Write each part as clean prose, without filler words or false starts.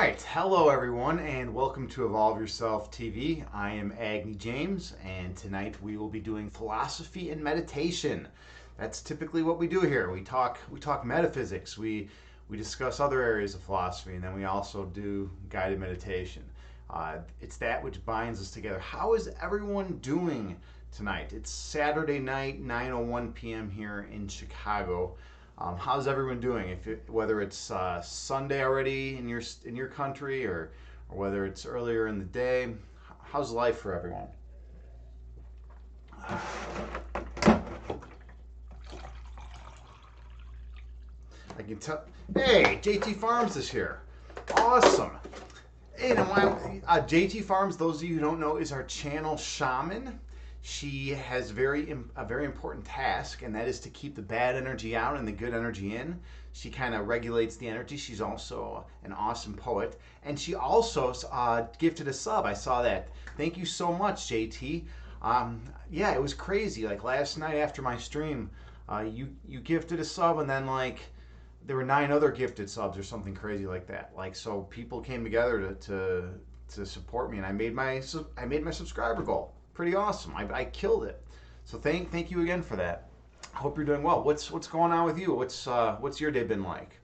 right, hello everyone, and welcome to Evolve Yourself TV. I am Agni James, and tonight we will be doing philosophy and meditation. That's typically what we do here. We talk metaphysics. We discuss other areas of philosophy, and then we also do guided meditation. It's that which binds us together. How is everyone doing tonight? It's Saturday night, 9:01 p.m. here in Chicago. How's everyone doing? Whether it's Sunday already in your country, or whether it's earlier in the day, how's life for everyone? I can tell. Hey, JT Farms is here. Awesome. Hey, now JT Farms, those of you who don't know, is our channel shaman. She has a very important task, and that is to keep the bad energy out and the good energy in. She kind of regulates the energy. She's also an awesome poet, and she also gifted a sub. I saw that. Thank you so much, JT. Yeah, it was crazy. Like last night after my stream, you gifted a sub, and then there were 9 other gifted subs or something crazy like that. Like, so people came together to support me, and I made my subscriber goal. Pretty awesome. I killed it. So thank you again for that. I hope you're doing well. What's going on with you? What's your day been like?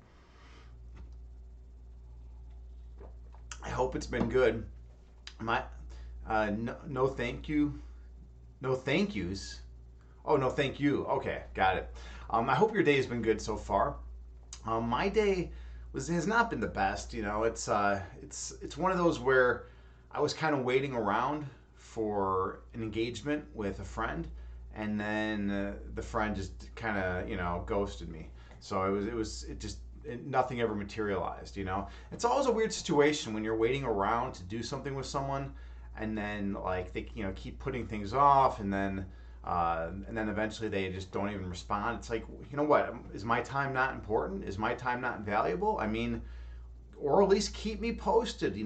I hope it's been good. My no thank you, no thank yous. Oh, no thank you. Okay, got it. I hope your day has been good so far. My day has not been the best. You know, it's one of those where I was kind of waiting around for an engagement with a friend, and then the friend just kind of ghosted me. So nothing ever materialized. It's always a weird situation when you're waiting around to do something with someone, and then they keep putting things off, and then eventually they just don't even respond. It's like, what, is my time not important? Is my time not valuable? I mean, or at least keep me posted.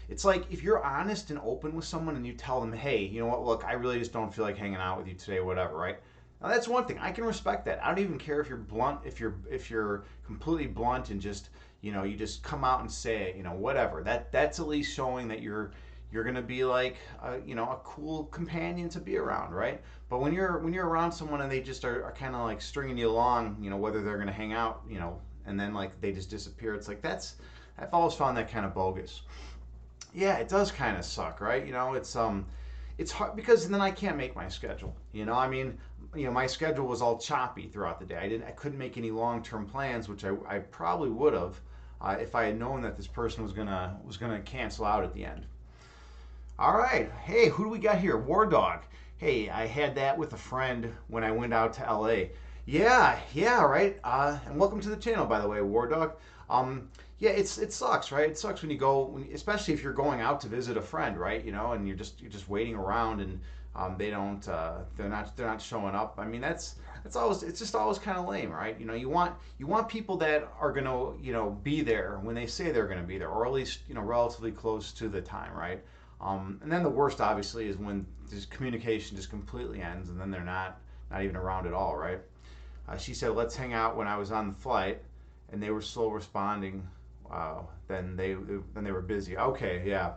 If you're honest and open with someone and you tell them, hey, you know what, look, I really just don't feel like hanging out with you today, whatever, right? Now that's one thing. I can respect that. I don't even care if you're blunt, if you're completely blunt and just you just come out and say it, whatever. That's at least showing that you're gonna be like a cool companion to be around, right? But when you're around someone and they just are kind of like stringing you along, whether they're gonna hang out, and then they just disappear, it's like I've always found that kind of bogus. Yeah, it does kind of suck, right? It's hard because then I can't make my schedule. I mean, my schedule was all choppy throughout the day. I couldn't make any long-term plans, which I probably would have if I had known that this person was gonna cancel out at the end. All right, hey, who do we got here? War Dog. Hey, I had that with a friend when I went out to LA. Yeah, right. And welcome to the channel, by the way, War Dog. Yeah, it sucks, right? It sucks when you go, especially if you're going out to visit a friend, right? And you're just waiting around, and they're not showing up. I mean, it's just always kind of lame, right? You want people that are gonna be there when they say they're gonna be there, or at least relatively close to the time, right? And then the worst, obviously, is when this communication just completely ends, and then they're not even around at all, right? She said, "Let's hang out," when I was on the flight, and they were slow responding. Then they were busy. Okay, yeah.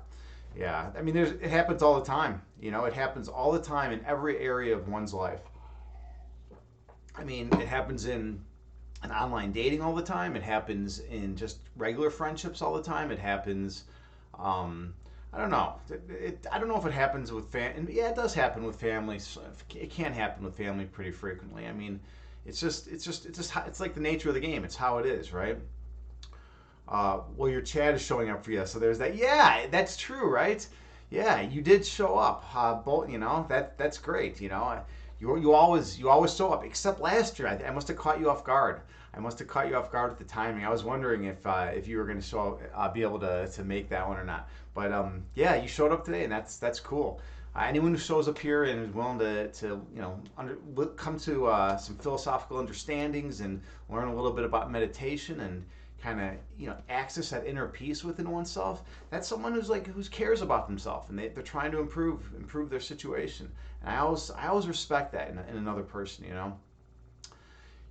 I mean, it happens all the time. It happens all the time in every area of one's life. I mean, it happens in online dating all the time. It happens in just regular friendships all the time. It happens. I don't know. I don't know if it happens with yeah, it does happen with families. It can happen with family pretty frequently. I mean, it's like the nature of the game. It's how it is, right? Well, your chat is showing up for you, so there's that. Yeah, that's true, right? Yeah, you did show up. Both, that's great. You always show up. Except last year, I must have caught you off guard. I must have caught you off guard with the timing. I was wondering if you were going to be able to make that one or not. But yeah, you showed up today, and that's cool. Anyone who shows up here and is willing to come to some philosophical understandings and learn a little bit about meditation and kind of access that inner peace within oneself, that's someone who cares about themselves, and they're trying to improve their situation. And I always respect that in another person.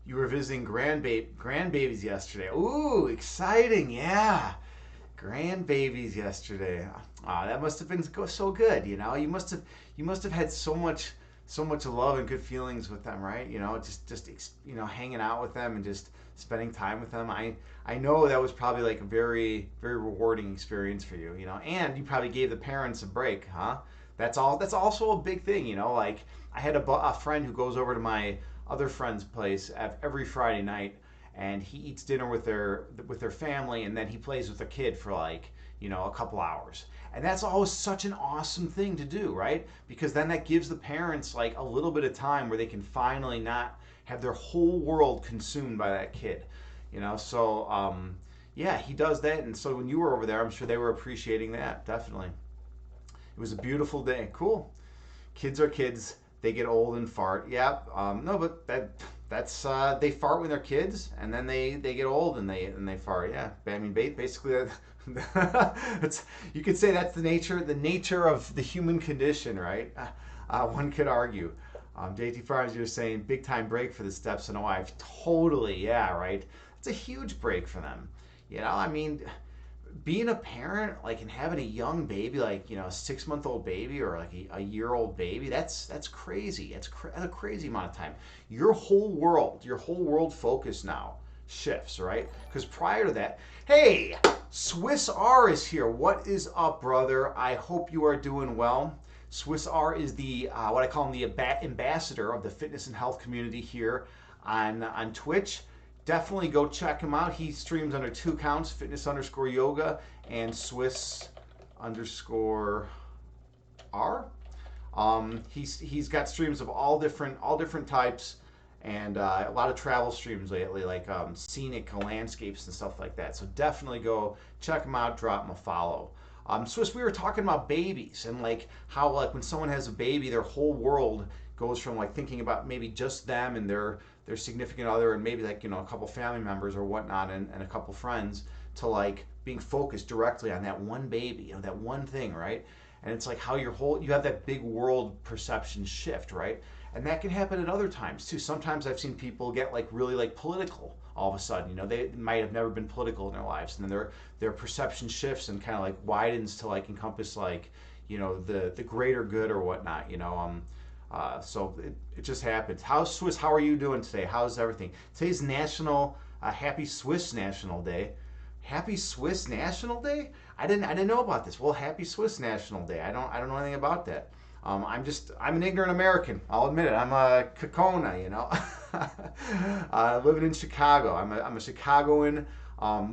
You were visiting grandbabies yesterday. Ooh, exciting! Yeah, Grandbabies yesterday. That must have been so good. You must have had so much love and good feelings with them, right? Just hanging out with them and just spending time with them. I know that was probably like a very very rewarding experience for you. And you probably gave the parents a break, huh? That's also a big thing. Like I had a friend who goes over to my other friend's place every Friday night, and he eats dinner with their family, and then he plays with a kid for like a couple hours. And that's always such an awesome thing to do, right? Because then that gives the parents like a little bit of time where they can finally not have their whole world consumed by that kid. So yeah, he does that. And so when you were over there, I'm sure they were appreciating that. Definitely. It was a beautiful day. Cool. Kids are kids. They get old and fart. Yeah. No, but that's they fart when they're kids, and then they get old and they fart. Yeah. I mean, basically, that's you could say that's the nature of the human condition, right? One could argue. JT Farms, you're saying big time break for the steps and a wife. Totally. Yeah. Right. It's a huge break for them. I mean, being a parent, like, and having a young baby, like, a 6 month old baby or like a year old baby, that's crazy. That's a crazy amount of time. Your whole world focus now shifts, right? Because prior to that, hey, Swiss R is here. What is up, brother? I hope you are doing well. Swiss R is the what I call him, the ambassador of the fitness and health community here on Twitch. Definitely go check him out. He streams under two accounts: fitness_yoga and Swiss_R. He's got streams of all different types, and a lot of travel streams lately, like scenic landscapes and stuff like that. So definitely go check him out. Drop him a follow. Swiss, we were talking about babies and like how like when someone has a baby, their whole world goes from like thinking about maybe just them and their significant other and maybe like a couple family members or whatnot and a couple friends to like being focused directly on that one baby, that one thing, right? And it's like how you have that big world perception shift, right? And that can happen at other times too. Sometimes I've seen people get like really like political all of a sudden. They might have never been political in their lives, and then their perception shifts and kind of like widens to like encompass like the greater good or whatnot. So it just happens. How are you doing today? How's everything? Today's National Happy Swiss National Day. Happy Swiss National Day? I didn't know about this. Well, Happy Swiss National Day. I don't know anything about that. I'm an ignorant American. I'll admit it. I'm a Cacona, living in Chicago. I'm a Chicagoan.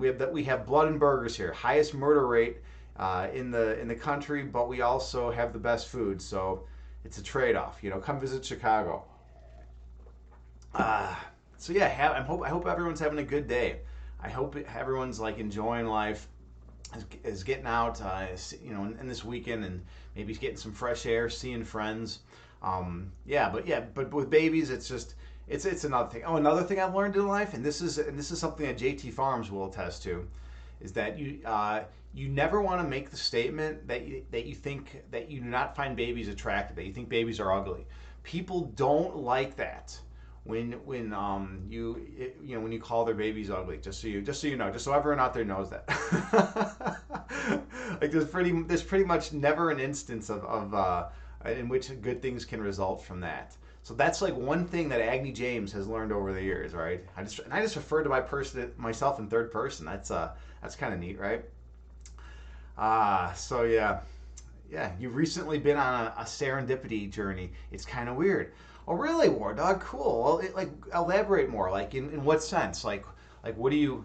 We have blood and burgers here. Highest murder rate in the country, but we also have the best food. So it's a trade-off. Come visit Chicago. So yeah, I hope everyone's having a good day. I hope everyone's like enjoying life, is getting out, in this weekend, and maybe getting some fresh air, seeing friends. But with babies, it's another thing. Oh, another thing I've learned in life, and this is something that JT Farms will attest to, is that you never want to make the statement that you think that you do not find babies attractive, that you think babies are ugly. People don't like that when you call their babies ugly. Just so you know, just so everyone out there knows that. Like there's pretty much never an instance of in which good things can result from that. So that's like one thing that Agni James has learned over the years, right? I just refer to myself in third person. That's kind of neat, right? So yeah. You've recently been on a serendipity journey. It's kind of weird. Oh, really, War Dog? Cool. Well, elaborate more. Like, in what sense? Like, what do you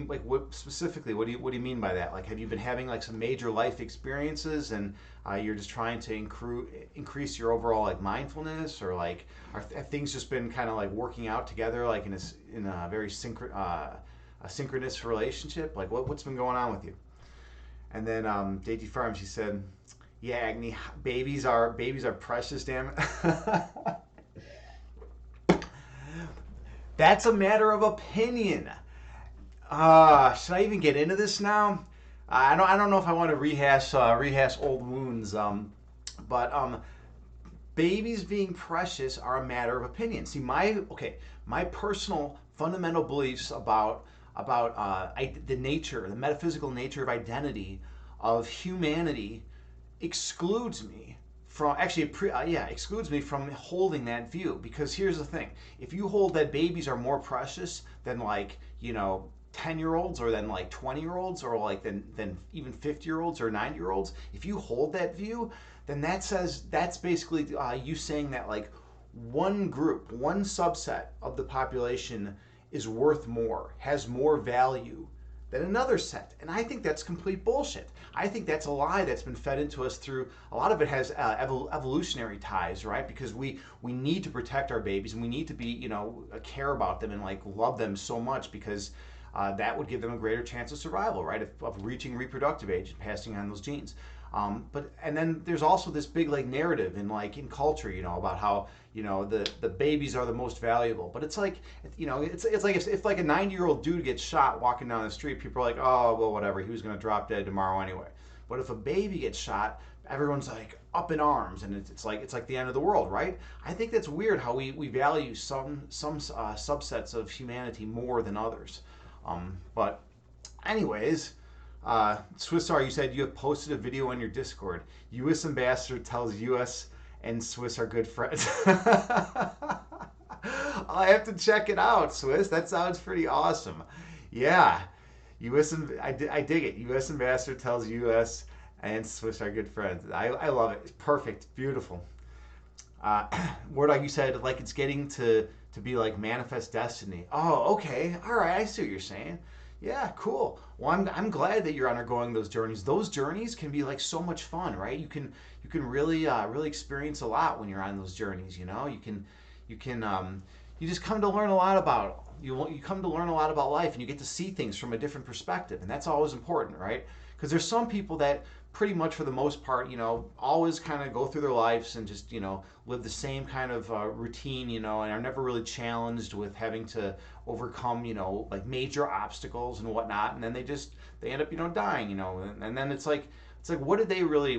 like? What specifically? What do you mean by that? Like, have you been having like some major life experiences, and you're just trying to increase your overall like mindfulness, or like, have things just been kind of like working out together, like in a very a synchronous relationship? Like, what's been going on with you? And then JT Farms, he said, "Yeah, Agni, babies are precious, damn it." That's a matter of opinion. Should I even get into this now? I don't know if I want to rehash old wounds. But babies being precious are a matter of opinion. See, my personal fundamental beliefs about about the nature, the metaphysical nature of identity of humanity excludes me from actually excludes me from holding that view. Because here's the thing: if you hold that babies are more precious than, like, 10-year-olds, or than like 20-year-olds, or like than even 50-year-olds or 90-year-olds, if you hold that view, then that's basically you saying that, like, one group, one subset of the population is worth more, has more value than another set. And I think that's complete bullshit. I think that's a lie that's been fed into us through, a lot of it has evolutionary ties, right? Because we need to protect our babies, and we need to be, care about them and, like, love them so much, because that would give them a greater chance of survival, right? Of reaching reproductive age and passing on those genes. And then there's also this big, like, narrative in culture, about how, the babies are the most valuable. But it's like, it's like if like a 90-year-old dude gets shot walking down the street, people are like, oh, well, whatever, he was going to drop dead tomorrow anyway. But if a baby gets shot, everyone's like up in arms, and it's like the end of the world, right? I think that's weird how we value some subsets of humanity more than others. But anyways, Swissar, you said you have posted a video on your Discord. U.S. ambassador tells U.S. and Swiss are good friends. I have to check it out, Swiss. That sounds pretty awesome. Yeah, I dig it. U.S. ambassador tells U.S. and Swiss are good friends. I love it. It's perfect. Beautiful. Uh, Word, like you said, like it's getting to be like manifest destiny. Oh, okay. All right. I see what you're saying. Yeah, cool. Well, I'm glad that you're undergoing those journeys. Those journeys can be like so much fun, right? You can really really experience a lot when you're on those journeys. You just come to learn a lot about you come to learn a lot about life, and you get to see things from a different perspective, and that's always important, right? Because there's some people that pretty much for the most part, always kind of go through their lives and just, live the same kind of routine, and are never really challenged with having to overcome, like major obstacles and whatnot. And then they end up, dying, and then it's like, what did they really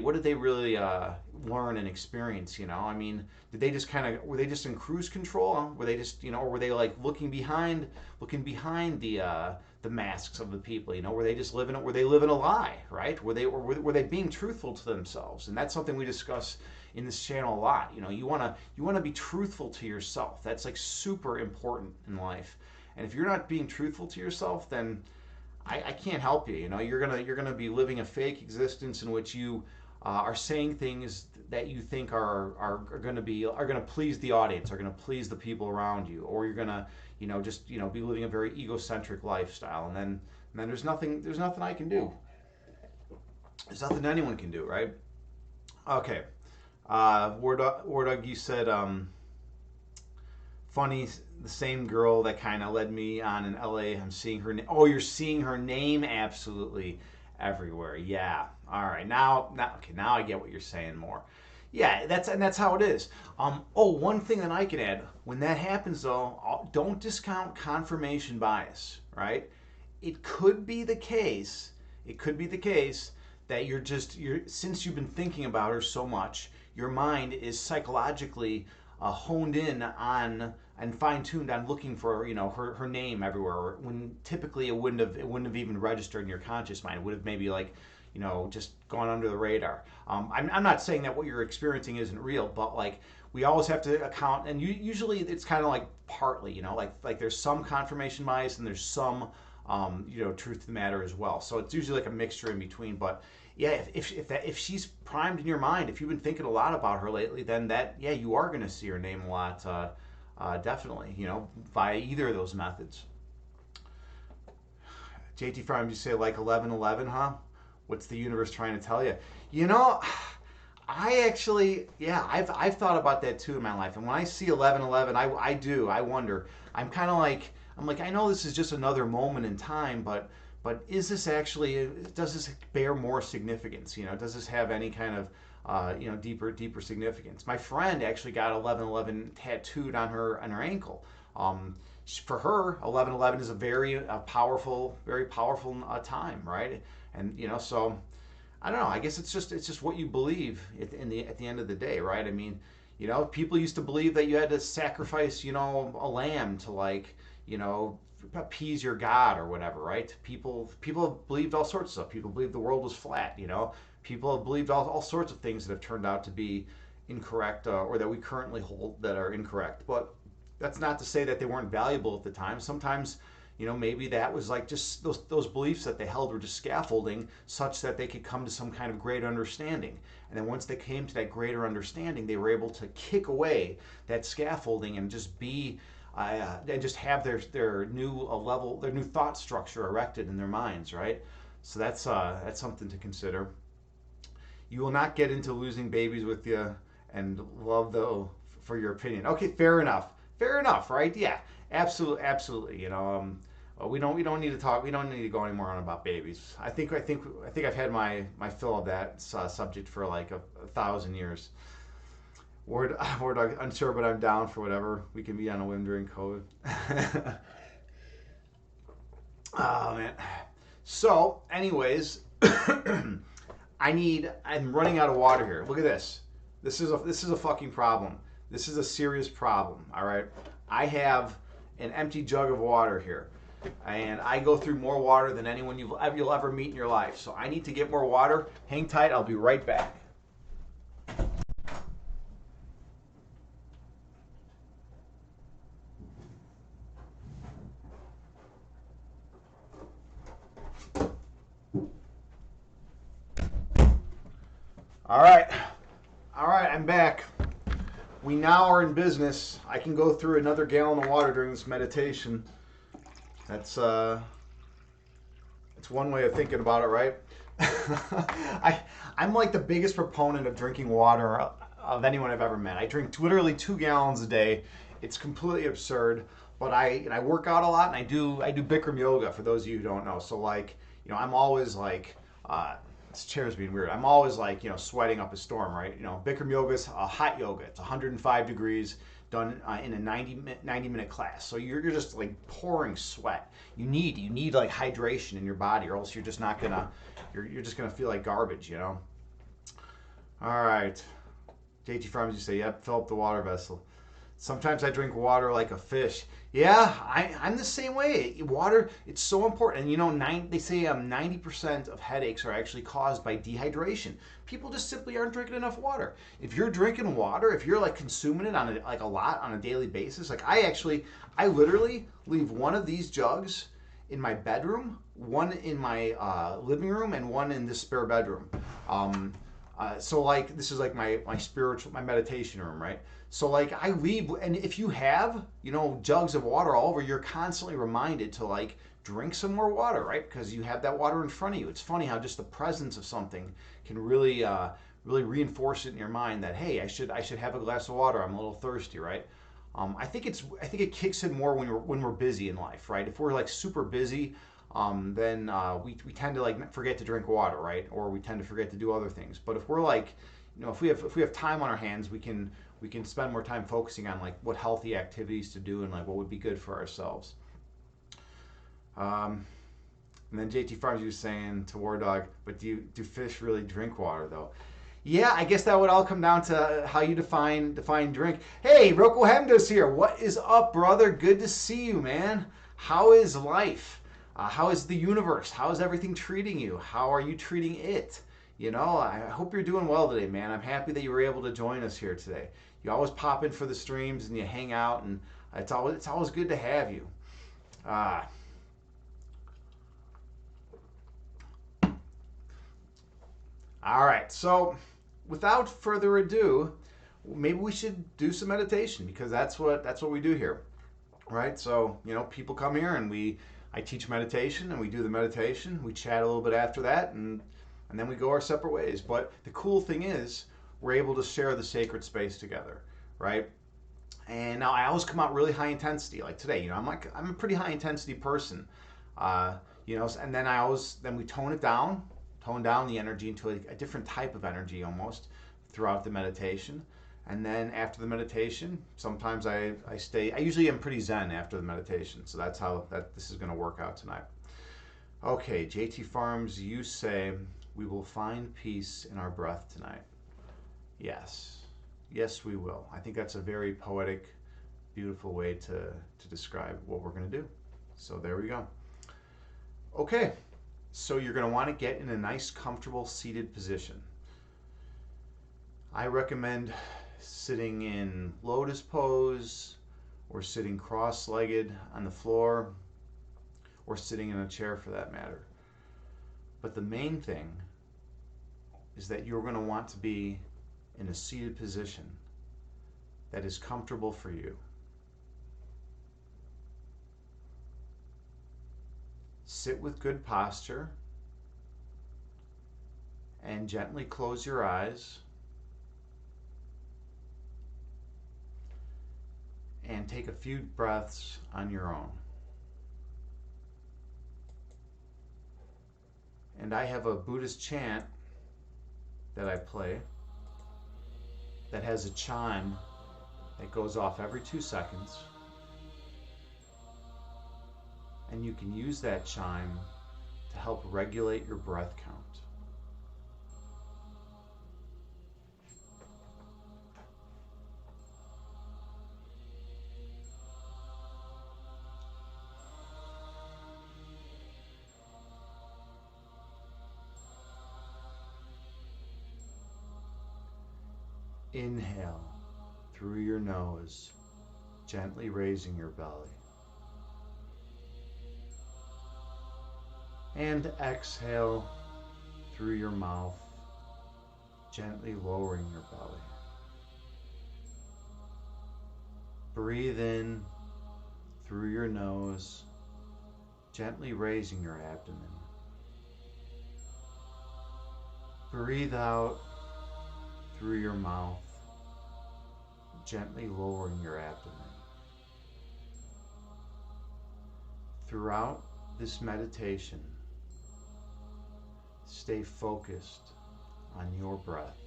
learn and experience, I mean, did they just were they just in cruise control? Were they just, or were they like looking behind the masks of the people, were they just were they living a lie, right? Were they being truthful to themselves? And that's something we discuss in this channel a lot. You want to be truthful to yourself. That's like super important in life. And if you're not being truthful to yourself, then I can't help you. You're gonna be living a fake existence in which you are saying things that you think are gonna please the audience, are gonna please the people around you, or you're gonna just be living a very egocentric lifestyle, and then there's nothing I can do. There's nothing anyone can do, right? Okay. Wardug, you said funny, the same girl that kind of led me on in LA. I'm seeing her name. Oh, you're seeing her name absolutely everywhere. Yeah. All right. Okay. Now I get what you're saying more. Yeah, that's how it is. One thing that I can add: when that happens, though, don't discount confirmation bias. Right? It could be the case. It could be the case that since you've been thinking about her so much, your mind is psychologically honed in on and fine-tuned on looking for her name everywhere, when typically it wouldn't have even registered in your conscious mind. It would have maybe like just gone under the radar. I'm not saying that what you're experiencing isn't real, but like we always have to account, and usually it's kind of like partly, like there's some confirmation bias and there's some truth to the matter as well. So it's usually like a mixture in between. But yeah, if she's primed in your mind, if you've been thinking a lot about her lately, then you are going to see her name a lot, definitely, via either of those methods. JT Farm, you say like 1111, huh? What's the universe trying to tell you? I actually, yeah, I've thought about that too in my life. And when I see 1111, I wonder. I'm like, I know this is just another moment in time, but is this actually, does this bear more significance? Does this have any kind of deeper significance? My friend actually got 1111 tattooed on her ankle. For her, 1111 is a very powerful time, right? And so I don't know. I guess it's just what you believe at the end of the day, right? I mean, people used to believe that you had to sacrifice, a lamb to, like, appease your God or whatever, right? People have believed all sorts of stuff. People believed the world was flat, you know. People have believed all sorts of things that have turned out to be incorrect, or that we currently hold that are incorrect. But that's not to say that they weren't valuable at the time. Sometimes, you know, maybe that was like just those beliefs that they held were just scaffolding such that they could come to some kind of greater understanding. And then once they came to that greater understanding, they were able to kick away that scaffolding and just be and just have their new level, their new thought structure erected in their minds, right? So that's something to consider. You will not get into losing babies with you and love though for your opinion. Okay, fair enough. Fair enough, right? Yeah, absolutely, absolutely. You know, we don't need to talk. We don't need to go anymore on about babies. I think I've had my fill of that subject for like a thousand years. Word, unsure, but I'm down for whatever. We can be on a whim during COVID. Oh man. So, anyways, I'm running out of water here. Look at this. This is a fucking problem. This is a serious problem, all right? I have an empty jug of water here. And I go through more water than anyone you'll ever meet in your life. So I need to get more water. Hang tight. I'll be right back. All right. All right, I'm back. We now are in business. I can go through another gallon of water during this meditation. That's it's one way of thinking about it, right? I'm like the biggest proponent of drinking water of anyone I've ever met. I drink literally 2 gallons a day. It's completely absurd. But I work out a lot, and I do Bikram yoga for those of you who don't know. So like, you know, I'm always like this chair's being weird. I'm always like, you know, sweating up a storm, right? You know, Bikram yoga is a hot yoga. It's 105 degrees, done in a 90-minute class. So you're just like pouring sweat. You need like hydration in your body, or else you're just not gonna you're just gonna feel like garbage, you know. All right, JT Farms, you say, yep, fill up the water vessel. Sometimes I drink water like a fish. Yeah, I'm the same way. Water, it's so important. And you know, they say 90% of headaches are actually caused by dehydration. People just simply aren't drinking enough water. If you're drinking water, if you're like consuming it on like a lot on a daily basis, like I literally leave one of these jugs in my bedroom, one in my living room, and one in this spare bedroom. So like this is like my meditation room, right? So like I leave, and if you have, you know, jugs of water all over, you're constantly reminded to like drink some more water, right? Because you have that water in front of you. It's funny how just the presence of something can really reinforce it in your mind that, hey, I should have a glass of water. I'm a little thirsty, right? I think it kicks in more when we're busy in life, right? If we're like super busy, then we tend to like forget to drink water, right? Or we tend to forget to do other things. But if we're like, you know, if we have time on our hands, we can spend more time focusing on like what healthy activities to do and like what would be good for ourselves. And then JT Farms, you was saying to War Dog, but do fish really drink water though? Yeah, I guess that would all come down to how you define drink. Hey, Roko Hemdos here. What is up, brother? Good to see you, man. How is life? How is the universe? How is everything treating you? How are you treating it? You know, I hope you're doing well today, man. I'm happy that you were able to join us here today. You always pop in for the streams and you hang out, and it's always good to have you. Uh, all right, so without further ado, maybe we should do some meditation because that's what we do here, right? So you know, people come here and I teach meditation and we do the meditation. We chat a little bit after that, and then we go our separate ways. But the cool thing is we're able to share the sacred space together, right? And now I always come out really high intensity, like today. You know, I'm a pretty high intensity person, you know. And then we tone down the energy into a different type of energy almost throughout the meditation. And then after the meditation, sometimes I stay. I usually am pretty zen after the meditation, so that's how this is going to work out tonight. Okay, JT Farms, you say we will find peace in our breath tonight. Yes. Yes, we will. I think that's a very poetic, beautiful way to describe what we're going to do. So there we go. Okay, so you're going to want to get in a nice, comfortable seated position. I recommend sitting in lotus pose, or sitting cross-legged on the floor, or sitting in a chair for that matter. But the main thing is that you're going to want to be in a seated position that is comfortable for you. Sit with good posture and gently close your eyes and take a few breaths on your own. And I have a Buddhist chant that I play that has a chime that goes off every 2 seconds. And you can use that chime to help regulate your breath count. Inhale through your nose, gently raising your belly. And exhale through your mouth, gently lowering your belly. Breathe in through your nose, gently raising your abdomen. Breathe out through your mouth, gently lowering your abdomen. Throughout this meditation, stay focused on your breath.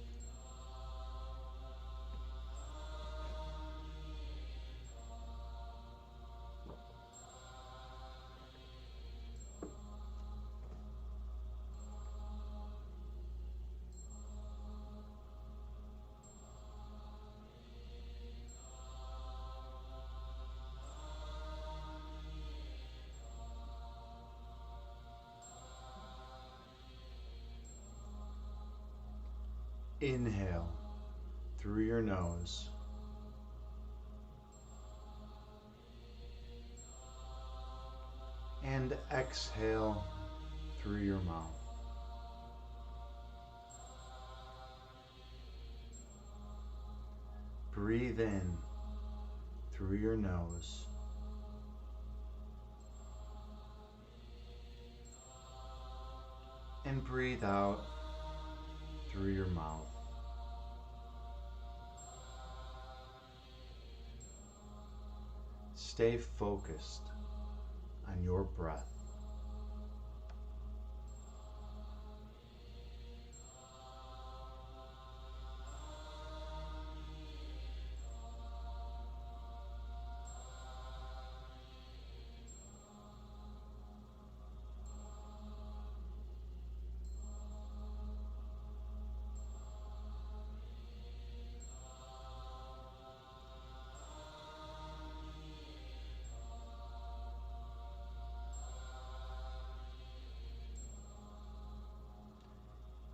Inhale through your nose. And exhale through your mouth. Breathe in through your nose. And breathe out through your mouth. Stay focused on your breath.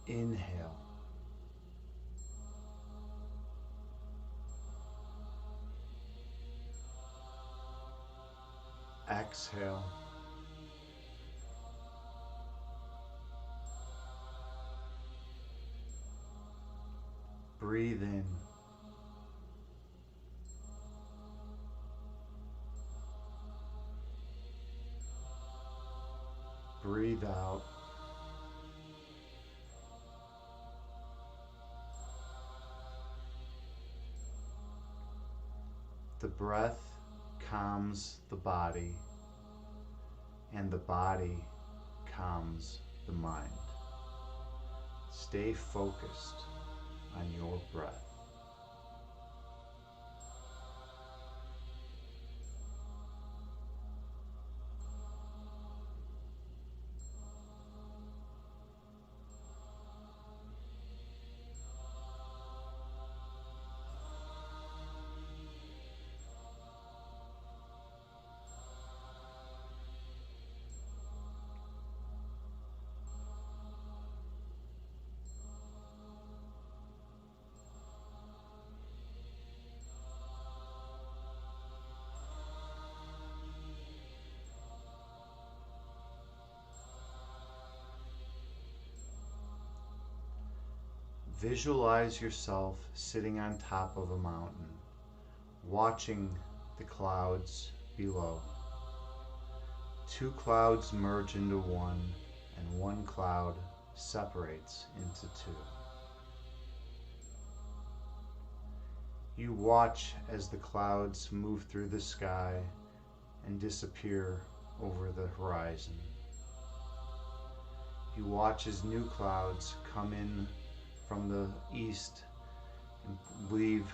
Inhale. Exhale. Breathe in. Breathe out. The breath calms the body, and the body calms the mind. Stay focused on your breath. Visualize yourself sitting on top of a mountain, watching the clouds below. Two clouds merge into one, and one cloud separates into two. You watch as the clouds move through the sky and disappear over the horizon. You watch as new clouds come in from the east and leave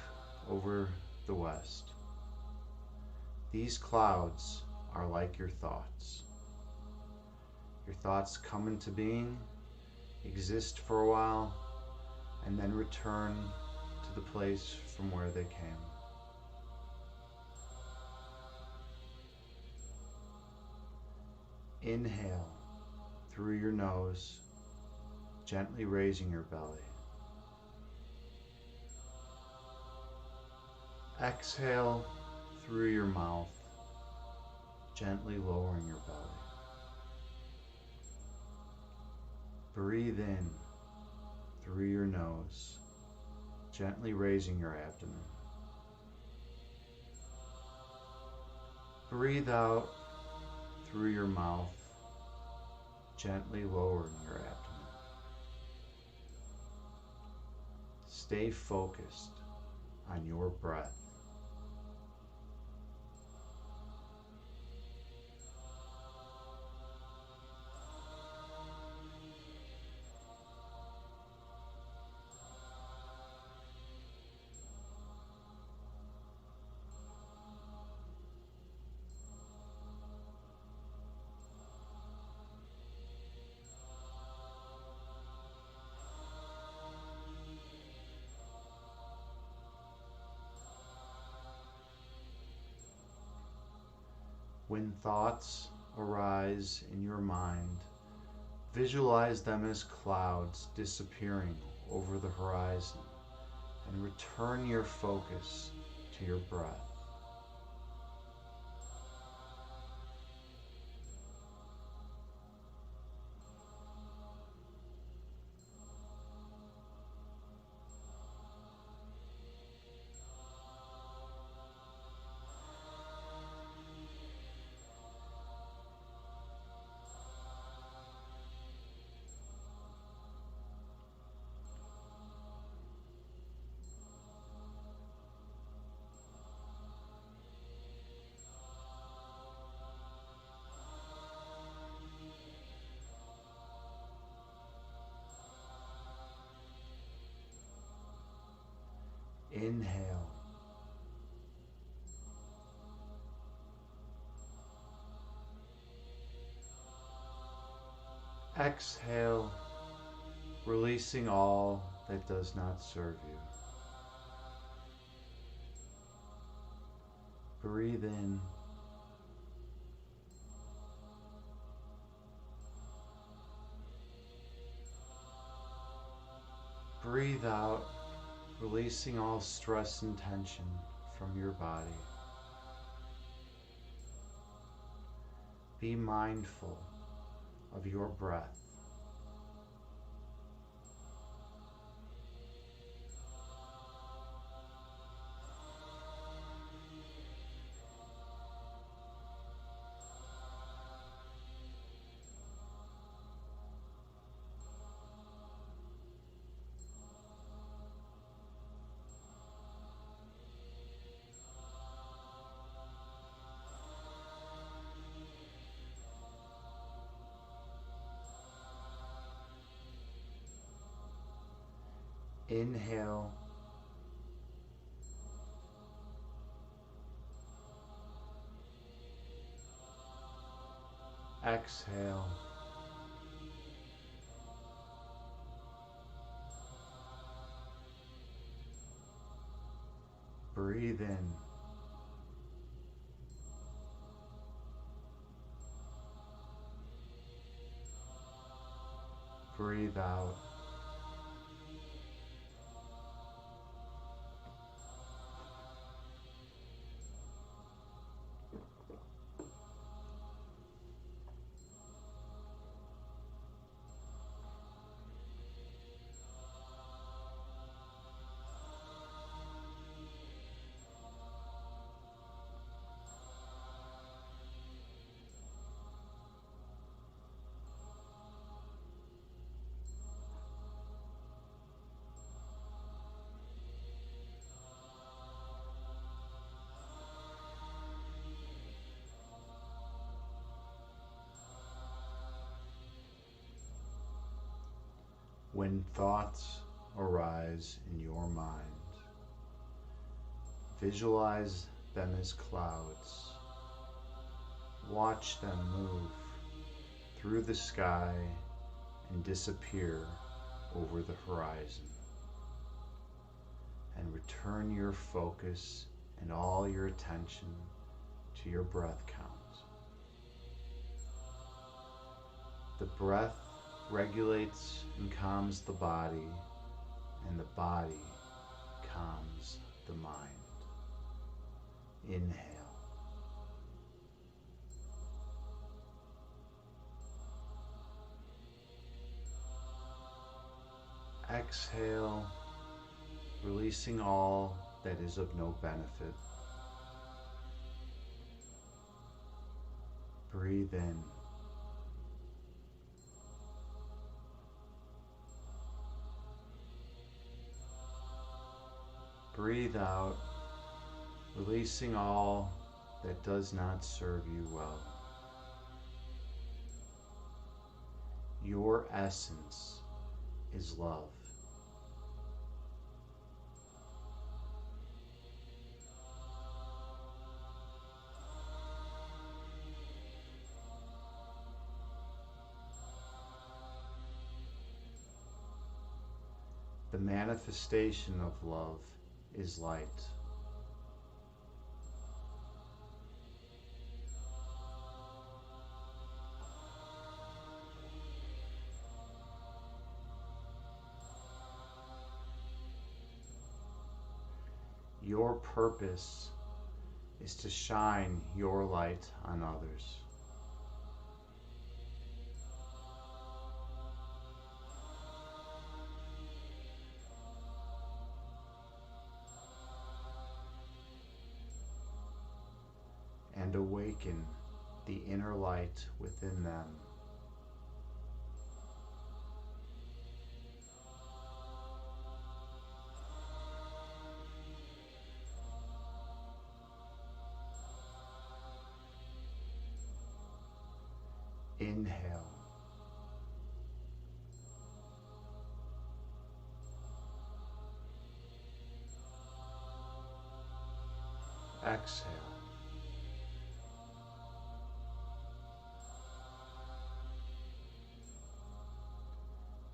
over the west. These clouds are like your thoughts. Your thoughts come into being, exist for a while, and then return to the place from where they came. Inhale through your nose, gently raising your belly. Exhale through your mouth, gently lowering your belly. Breathe in through your nose, gently raising your abdomen. Breathe out through your mouth, gently lowering your abdomen. Stay focused on your breath. When thoughts arise in your mind, visualize them as clouds disappearing over the horizon and return your focus to your breath. Inhale. Exhale, releasing all that does not serve you. Breathe in. Breathe out, releasing all stress and tension from your body. Be mindful of your breath. Inhale. Exhale. Breathe in. Breathe out. When thoughts arise in your mind, visualize them as clouds. Watch them move through the sky and disappear over the horizon. And return your focus and all your attention to your breath count. The breath regulates and calms the body, and the body calms the mind. Inhale. Exhale, releasing all that is of no benefit. Breathe in. Breathe out, releasing all that does not serve you well. Your essence is love. The manifestation of love is light. Your purpose is to shine your light on others. And awaken the inner light within them. Inhale. Exhale.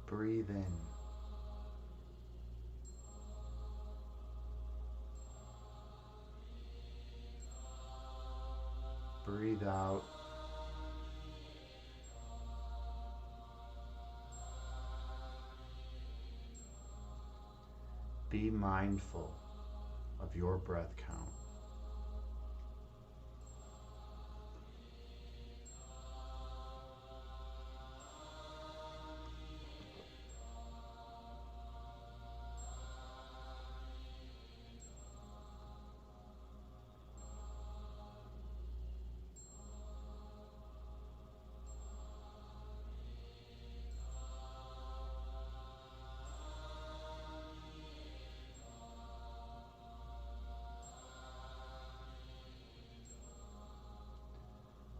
Breathe in. Breathe out. Be mindful of your breath count.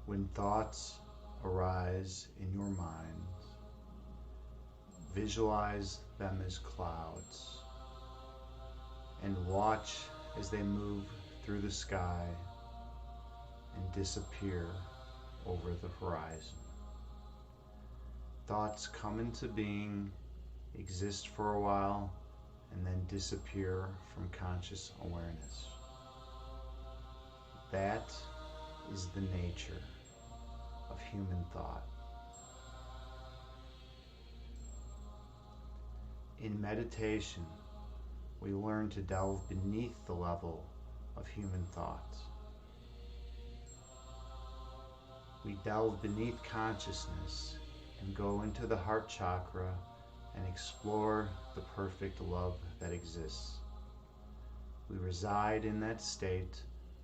When thoughts arise in your mind, visualize them as clouds and watch as they move through the sky and disappear over the horizon. Thoughts come into being, exist for a while, and then disappear from conscious awareness. That is the nature of human thought. In meditation, we learn to delve beneath the level of human thoughts. We delve beneath consciousness and go into the heart chakra and explore the perfect love that exists. We reside in that state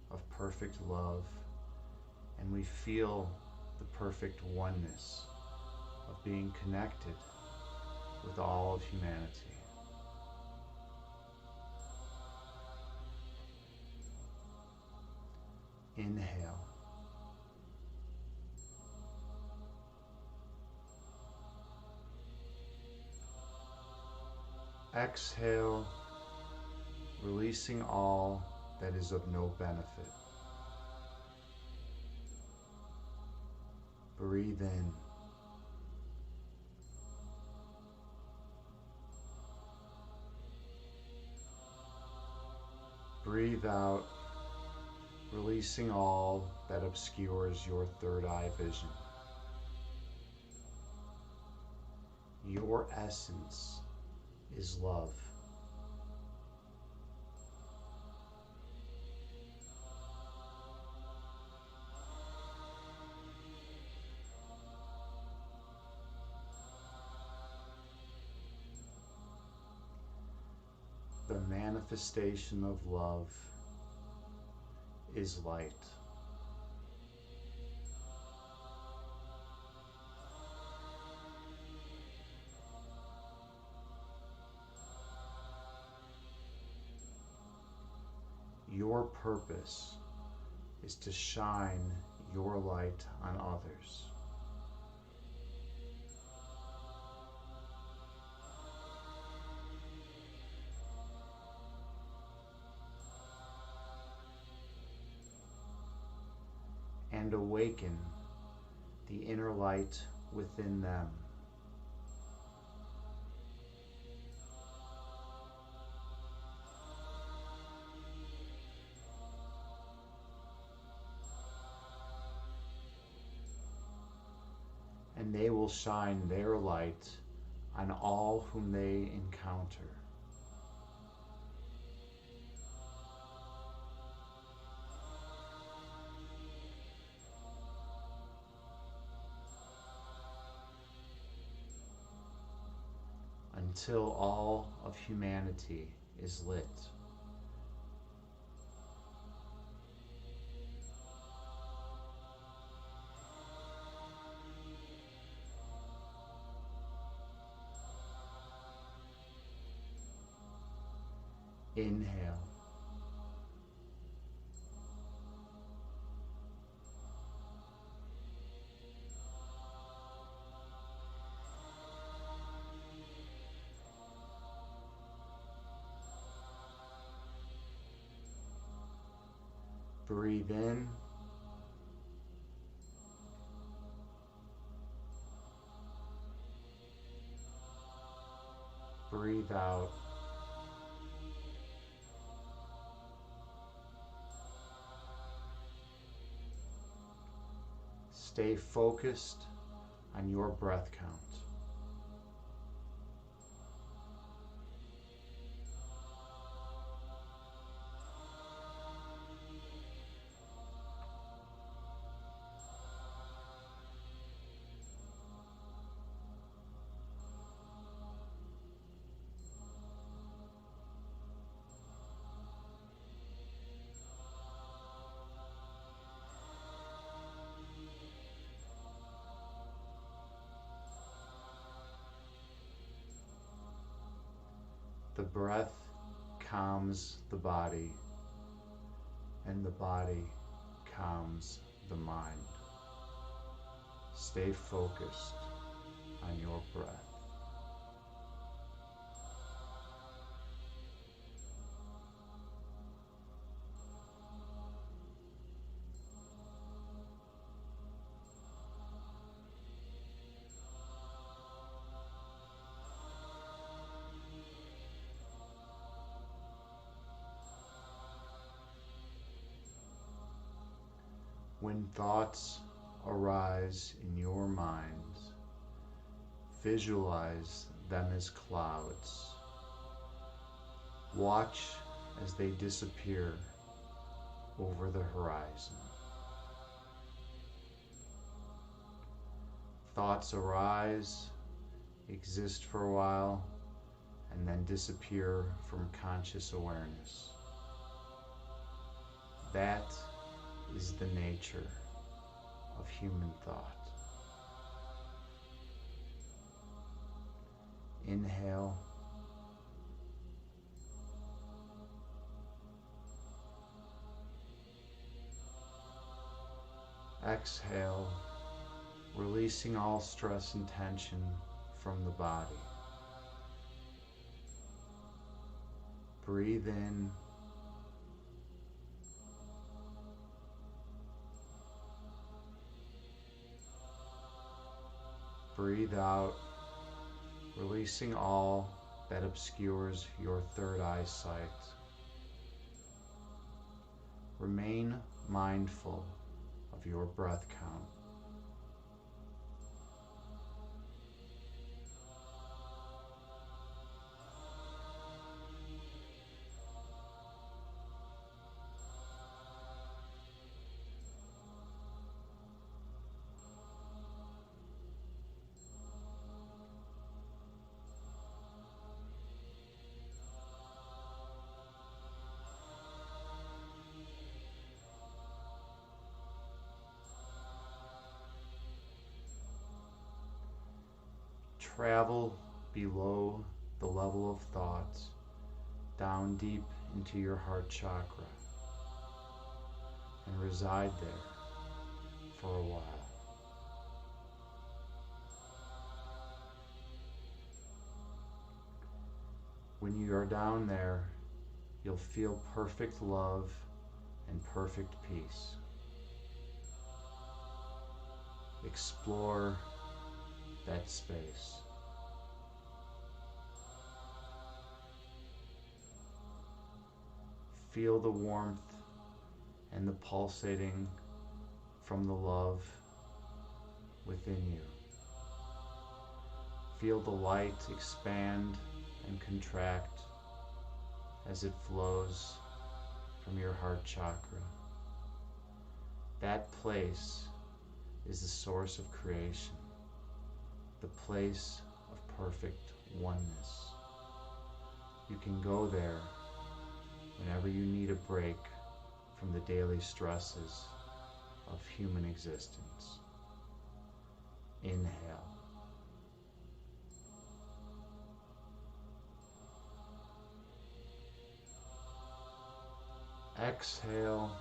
of perfect love, and we feel the perfect oneness of being connected with all of humanity. Inhale. Exhale, releasing all that is of no benefit. Breathe in. Breathe out, releasing all that obscures your third eye vision. Your essence is love. The manifestation of love is light. Your purpose is to shine your light on others. And awaken the inner light within them. And they will shine their light on all whom they encounter. Until all of humanity is lit. Inhale. Breathe in. Breathe out. Stay focused on your breath count. The breath calms the body, and the body calms the mind. Stay focused on your breath. When thoughts arise in your mind, visualize them as clouds. Watch as they disappear over the horizon. Thoughts arise, exist for a while, and then disappear from conscious awareness. That is the nature of human thought. Inhale. Exhale, releasing all stress and tension from the body. Breathe in. Breathe out, releasing all that obscures your third eye sight. Remain mindful of your breath count. Travel below the level of thought, down deep into your heart chakra, and reside there for a while. When you are down there, you'll feel perfect love and perfect peace. Explore that space. Feel the warmth and the pulsating from the love within you. Feel the light expand and contract as it flows from your heart chakra. That place is the source of creation, the place of perfect oneness. You can go there whenever you need a break from the daily stresses of human existence. Inhale. Exhale,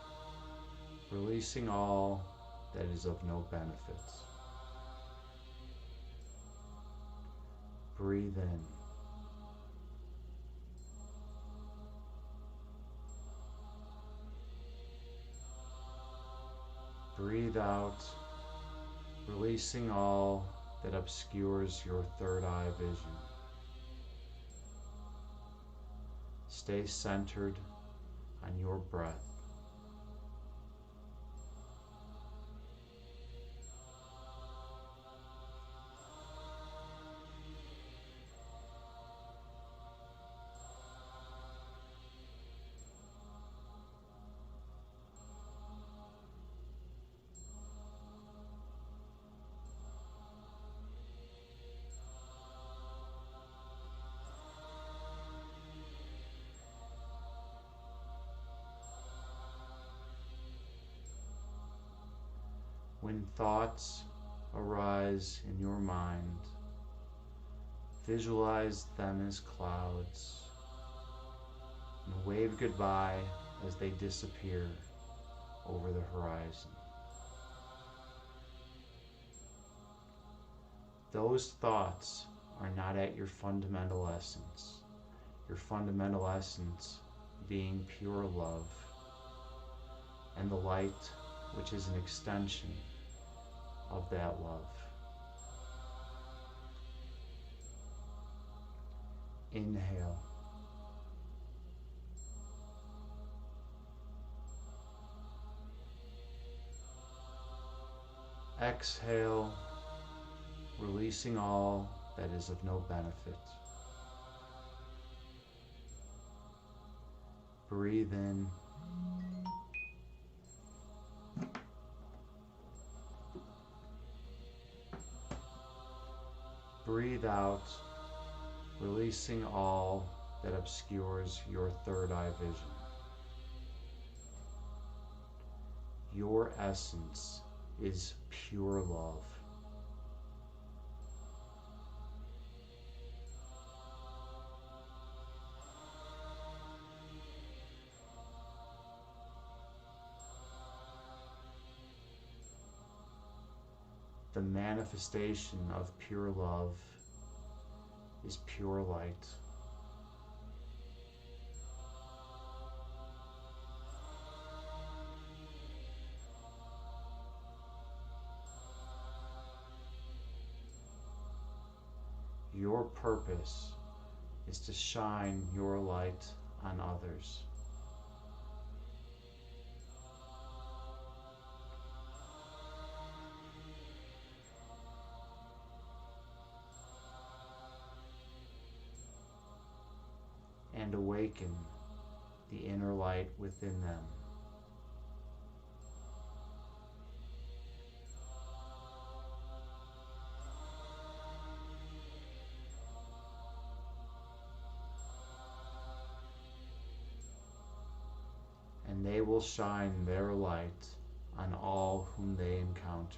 releasing all that is of no benefit. Breathe in. Breathe out, releasing all that obscures your third eye vision. Stay centered on your breath. When thoughts arise in your mind, visualize them as clouds and wave goodbye as they disappear over the horizon. Those thoughts are not at your fundamental essence, your fundamental essence being pure love and the light which is an extension of that love. Inhale. Exhale, releasing all that is of no benefit. Breathe in. Breathe out, releasing all that obscures your third eye vision. Your essence is pure love. The manifestation of pure love is pure light. your purpose is to shine your light on others. And awaken the inner light within them. And they will shine their light on all whom they encounter.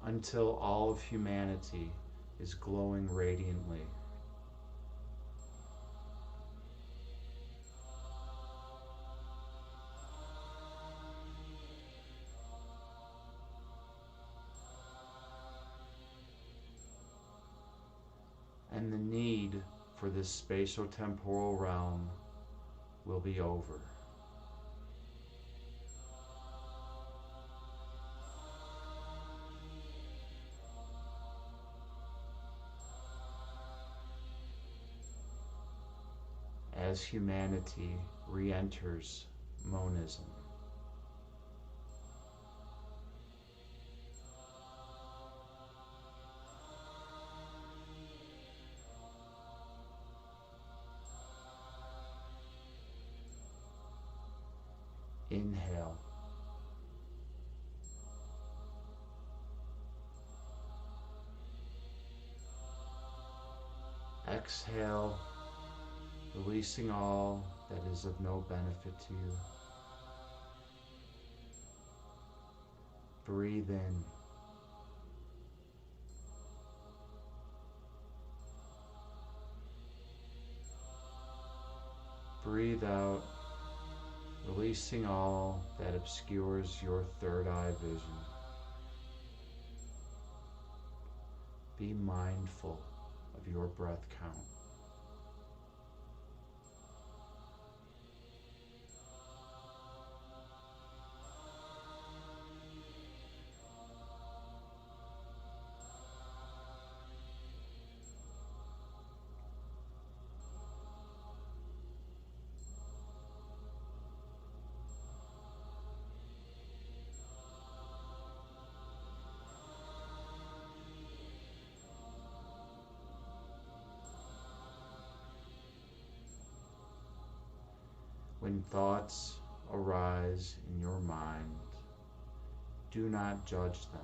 Until all of humanity is glowing radiantly. And the need for this spatio-temporal realm will be over. As humanity re-enters monism. Inhale. Exhale, releasing all that is of no benefit to you. Breathe in. Breathe out, releasing all that obscures your third eye vision. Be mindful of your breath count. When thoughts arise in your mind, do not judge them.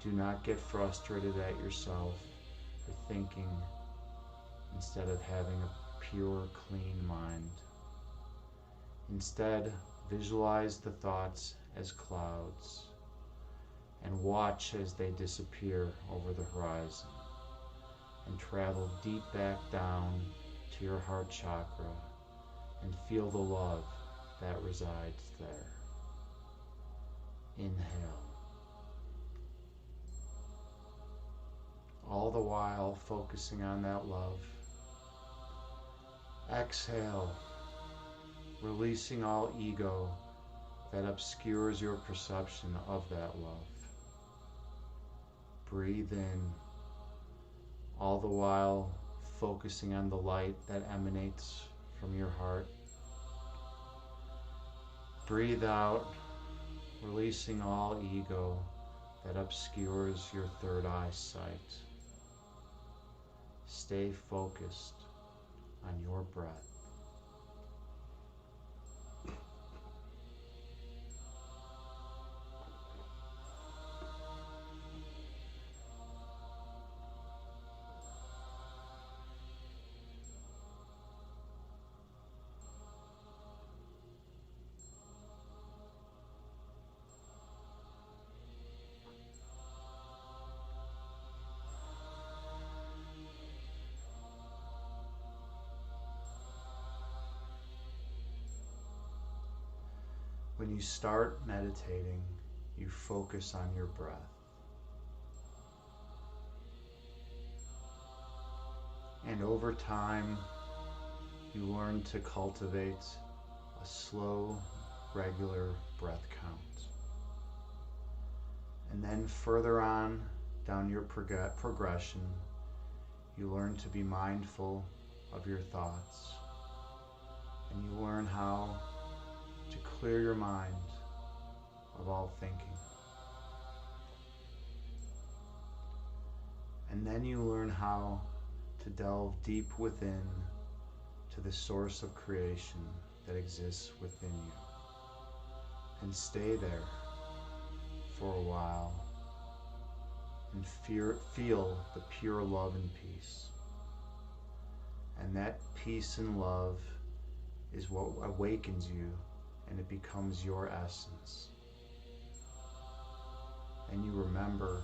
Do not get frustrated at yourself for thinking instead of having a pure, clean mind. Instead, visualize the thoughts as clouds and watch as they disappear over the horizon and travel deep back down to your heart chakra and feel the love that resides there. Inhale. All the while focusing on that love. Exhale, releasing all ego that obscures your perception of that love. Breathe in, all the while focusing on the light that emanates from your heart. Breathe out, releasing all ego that obscures your third eye sight. Stay focused on your breath. When you start meditating, you focus on your breath. And over time, you learn to cultivate a slow, regular breath count. And then further on down your progression, you learn to be mindful of your thoughts. And you learn how to clear your mind of all thinking. And then you learn how to delve deep within to the source of creation that exists within you. And stay there for a while and feel the pure love and peace. And that peace and love is what awakens you, and it becomes your essence. And you remember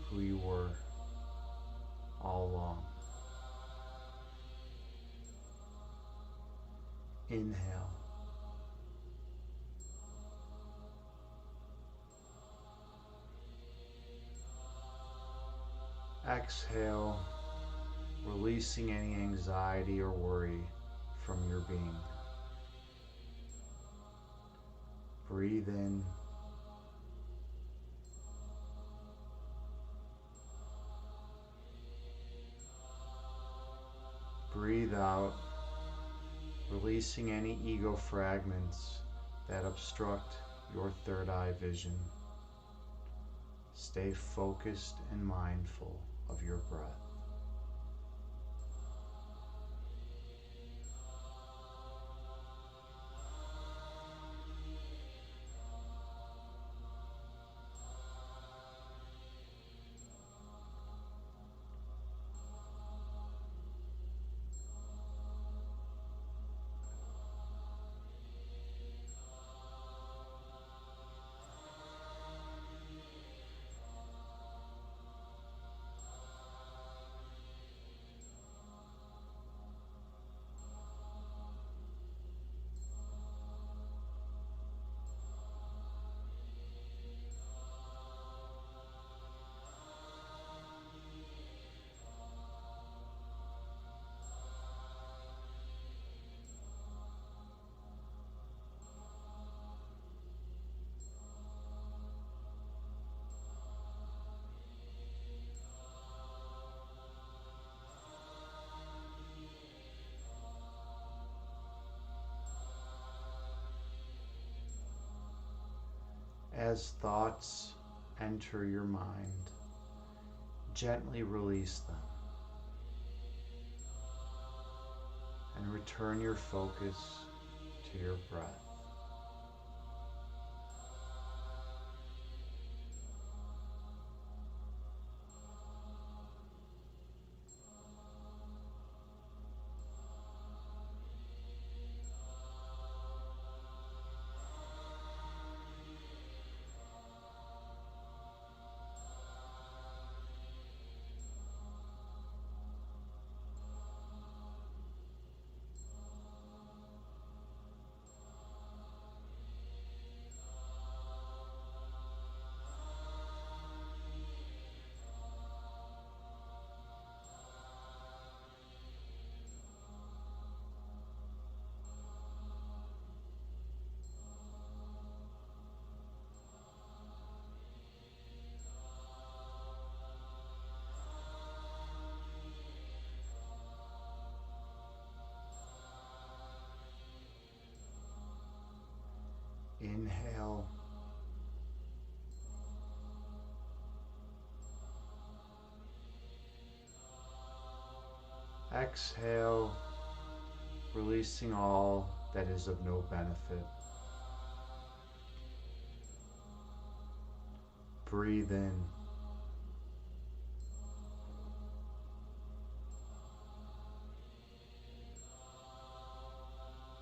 who you were all along. Inhale. Exhale, releasing any anxiety or worry from your being. Breathe in. Breathe out, releasing any ego fragments that obstruct your third eye vision. Stay focused and mindful of your breath. As thoughts enter your mind, gently release them and return your focus to your breath. Inhale. Exhale, releasing all that is of no benefit. Breathe in.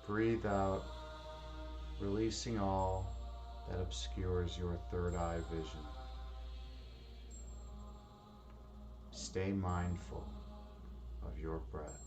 Breathe out, releasing all that obscures your third eye vision. Stay mindful of your breath.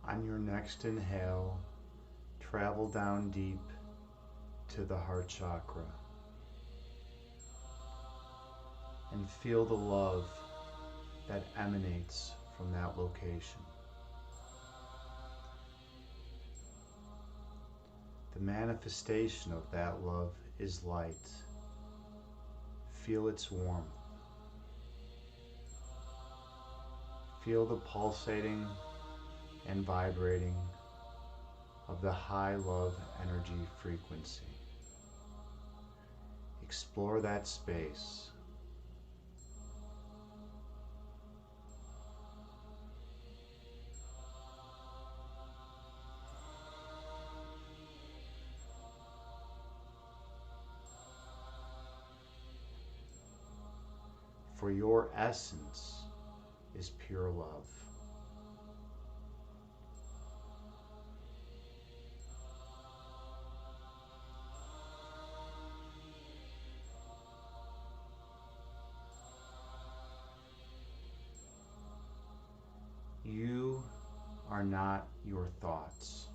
On your next inhale, travel down deep to the heart chakra and feel the love that emanates from that location. The manifestation of that love is light. Feel its warmth. Feel the pulsating and vibrating of the high love energy frequency. Explore that space. For your essence is pure love. You are not your thoughts.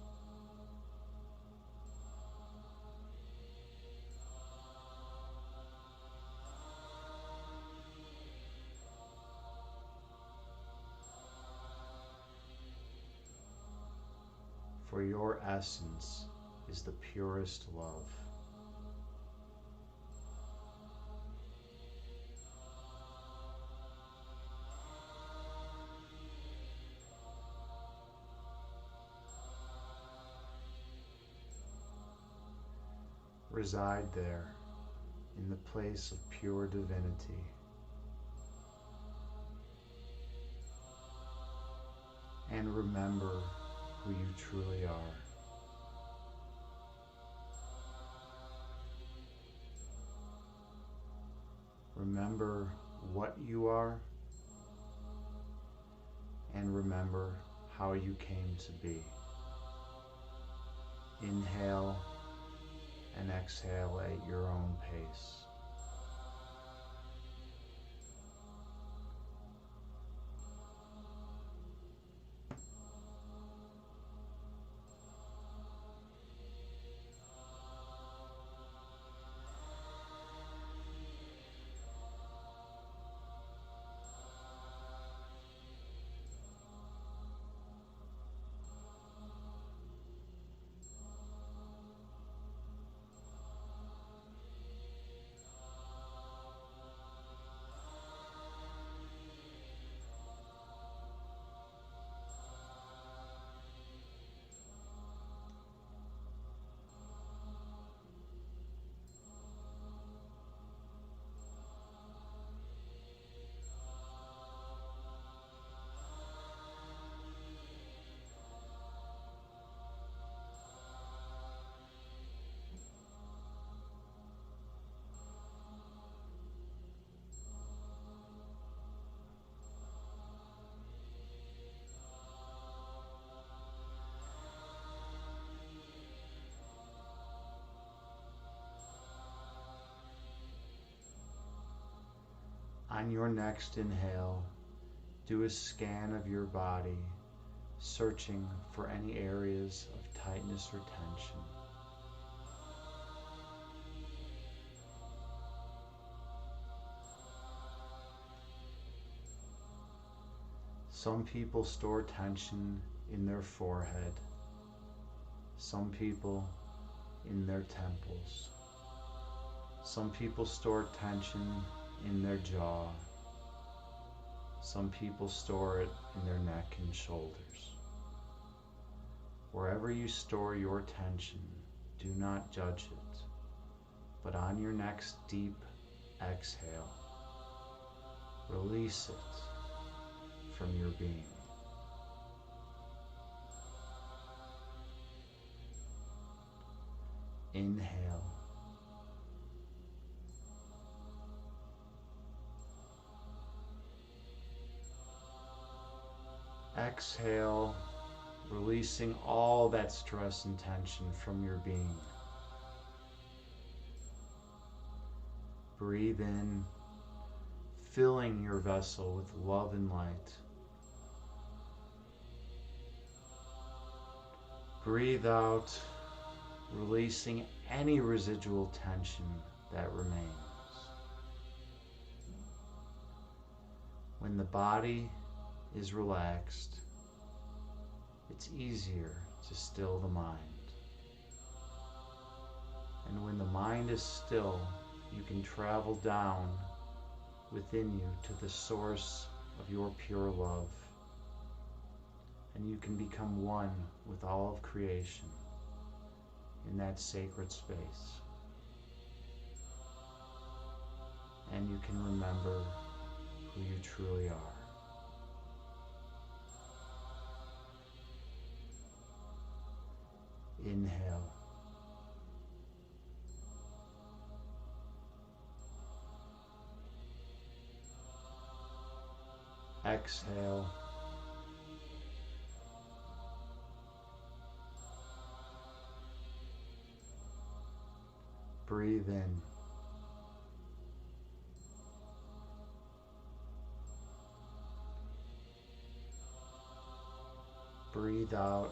For your essence is the purest love. Reside there in the place of pure divinity. And remember who you truly are. Remember what you are, and remember how you came to be. Inhale and exhale at your own pace. On your next inhale, do a scan of your body, searching for any areas of tightness or tension. Some people store tension in their forehead, some people in their temples. Some people store tension in their jaw. Some people store it in their neck and shoulders. Wherever you store your tension, do not judge it, but on your next deep exhale, release it from your being. Inhale. Exhale, releasing all that stress and tension from your being. Breathe in, filling your vessel with love and light. Breathe out, releasing any residual tension that remains. When the body is relaxed, it's easier to still the mind. And when the mind is still, you can travel down within you to the source of your pure love. And you can become one with all of creation in that sacred space. And you can remember who you truly are. Inhale. Exhale. Breathe in. Breathe out.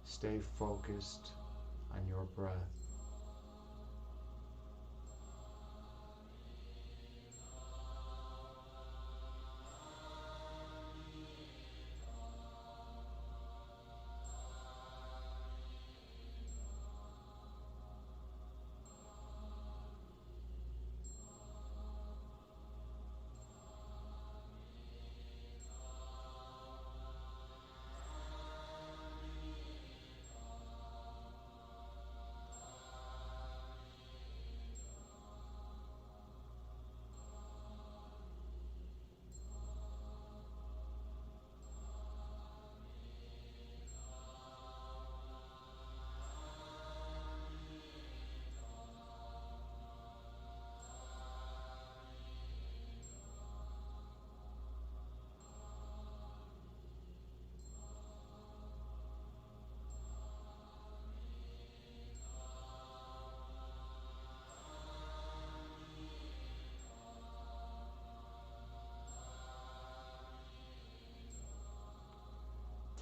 Stay focused on your breath.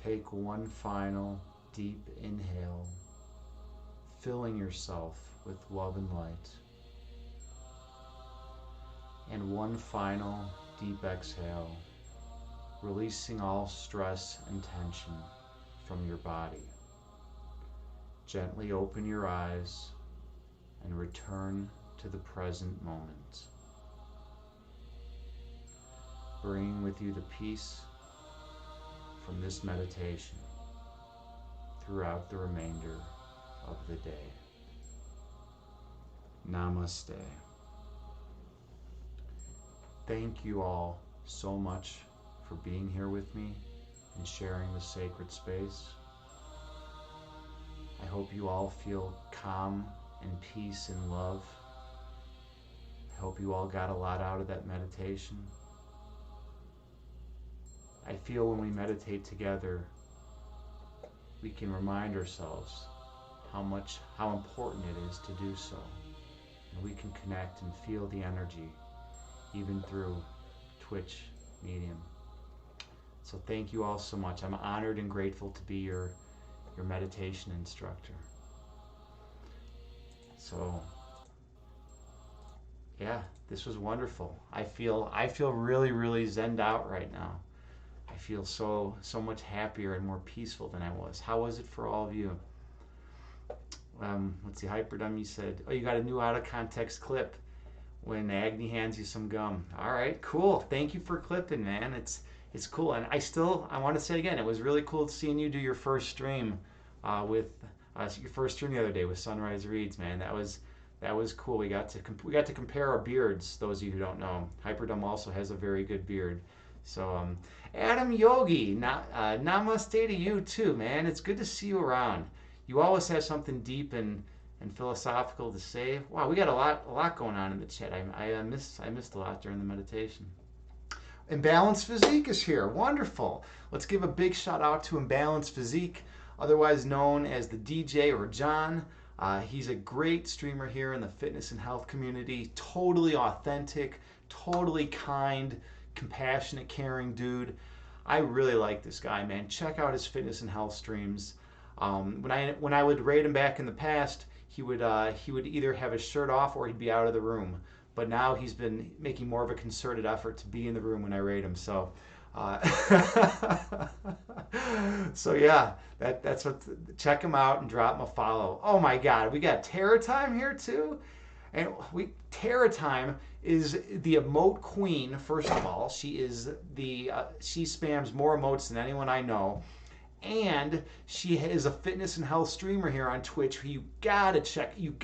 Take one final deep inhale, filling yourself with love and light. And one final deep exhale, releasing all stress and tension from your body. Gently open your eyes and return to the present moment. Bring with you the peace from this meditation throughout the remainder of the day. Namaste. Thank you all so much for being here with me and sharing this sacred space. I hope you all feel calm and peace and love. I hope you all got a lot out of that meditation. I feel when we meditate together, we can remind ourselves how important it is to do so. And we can connect and feel the energy even through Twitch medium. So thank you all so much. I'm honored and grateful to be your meditation instructor. So yeah, this was wonderful. I feel really, really zenned out right now. I feel so much happier and more peaceful than I was. How was it for all of you? Let's see, Hyperdum, you said, oh, you got a new out of context clip when Agni hands you some gum. All right, cool. Thank you for clipping, man. It's cool. And I want to say again, it was really cool seeing you do your first stream with your first stream the other day with Sunrise Reads, man. That was cool. We got to compare our beards. Those of you who don't know, Hyperdum also has a very good beard. So Adam Yogi, namaste to you too, man. It's good to see you around. You always have something deep and philosophical to say. Wow, we got a lot going on in the chat. I missed a lot during the meditation. Imbalanced Physique is here. Wonderful. Let's give a big shout out to Imbalanced Physique, otherwise known as the DJ or John. He's a great streamer here in the fitness and health community. Totally authentic, totally kind, compassionate, caring dude. I really like this guy, man. Check out his fitness and health streams. When I would rate him back in the past, he would either have his shirt off or he'd be out of the room. But now he's been making more of a concerted effort to be in the room when I rate him. So, uh, so yeah, that's what. Check him out and drop him a follow. Oh my God, we got Terror Time here too. And Terra Time is the emote queen. First of all, she spams more emotes than anyone I know, and she is a fitness and health streamer here on Twitch. Who you gotta check. You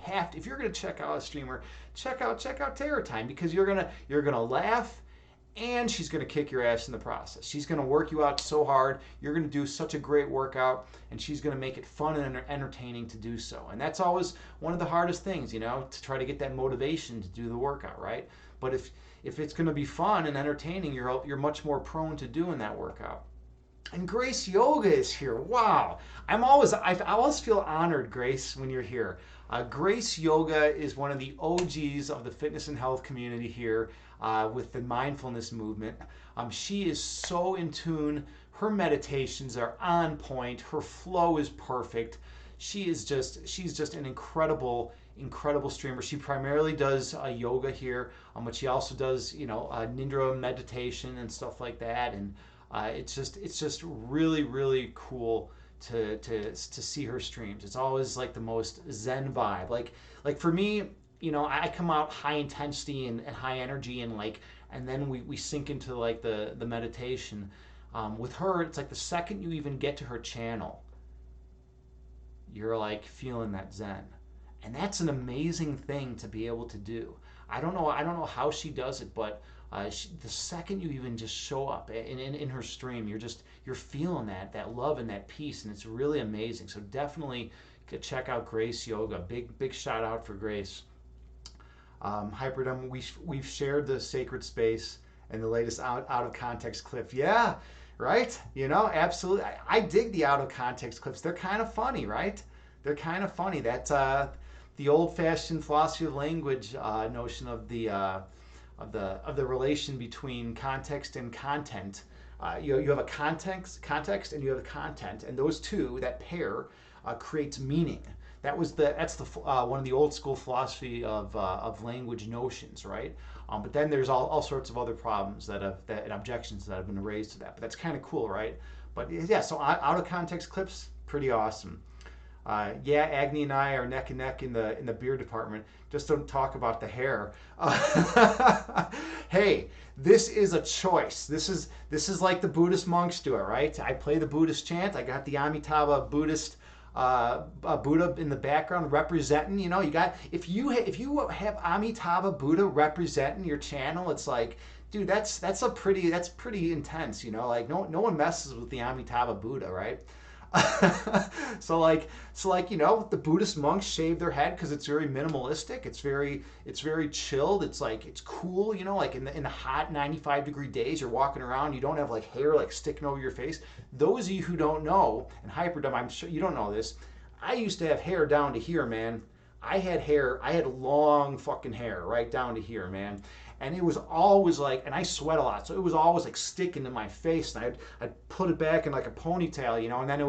have to. If you're gonna check out a streamer, check out Terra Time because you're gonna laugh and she's going to kick your ass in the process. She's going to work you out so hard. You're going to do such a great workout, and she's going to make it fun and entertaining to do so. And that's always one of the hardest things, to try to get that motivation to do the workout, right? But if it's going to be fun and entertaining, you're much more prone to doing that workout. And Grace Yoga is here. Wow. I always feel honored, Grace, when you're here. Grace Yoga is one of the OGs of the fitness and health community here with the mindfulness movement. She is so in tune. Her meditations are on point. Her flow is perfect. She's just an incredible streamer. She primarily does yoga here, but she also does nidra meditation and stuff like that. And it's just really cool to see her streams. It's always like the most zen vibe. Like for me, I come out high intensity and high energy and then we sink into like the meditation. With her, it's like the second you even get to her channel, you're like feeling that zen. And that's an amazing thing to be able to do. I don't know how she does it, but the second you even just show up in her stream, you're feeling that love and that peace, and it's really amazing. So definitely check out Grace Yoga. Big shout out for Grace. Hyperdom, we've shared the sacred space and the latest out of context clip. Yeah, right. Absolutely. I dig the out of context clips. They're kind of funny, right? They're kind of funny. That's the old-fashioned philosophy of language notion of the relation between context and content. You have a context, and you have a content, and those two, that pair, creates meaning. That's one of the old school philosophy of language notions, right? But then there's all sorts of other problems and objections that have been raised to that. But that's kind of cool, right? But yeah, so out of context clips, pretty awesome. Yeah, Agni and I are neck and neck in the beer department. Just don't talk about the hair. Hey, this is a choice. This is like the Buddhist monks do it, right? I play the Buddhist chant. I got the Amitabha Buddhist Buddha in the background representing. You got if you have Amitabha Buddha representing your channel, it's like, dude, that's pretty intense. Like no one messes with the Amitabha Buddha, right? so the Buddhist monks shave their head because it's very minimalistic. It's very chilled. It's cool. Like in the hot 95-degree days, you're walking around. You don't have like hair like sticking over your face. Those of you who don't know, and Hyperdumb, I'm sure you don't know this. I used to have hair down to here, man. I had long fucking hair right down to here, man. And it was always like, and I sweat a lot, so it was always like sticking to my face, and I'd put it back in like a ponytail, and then I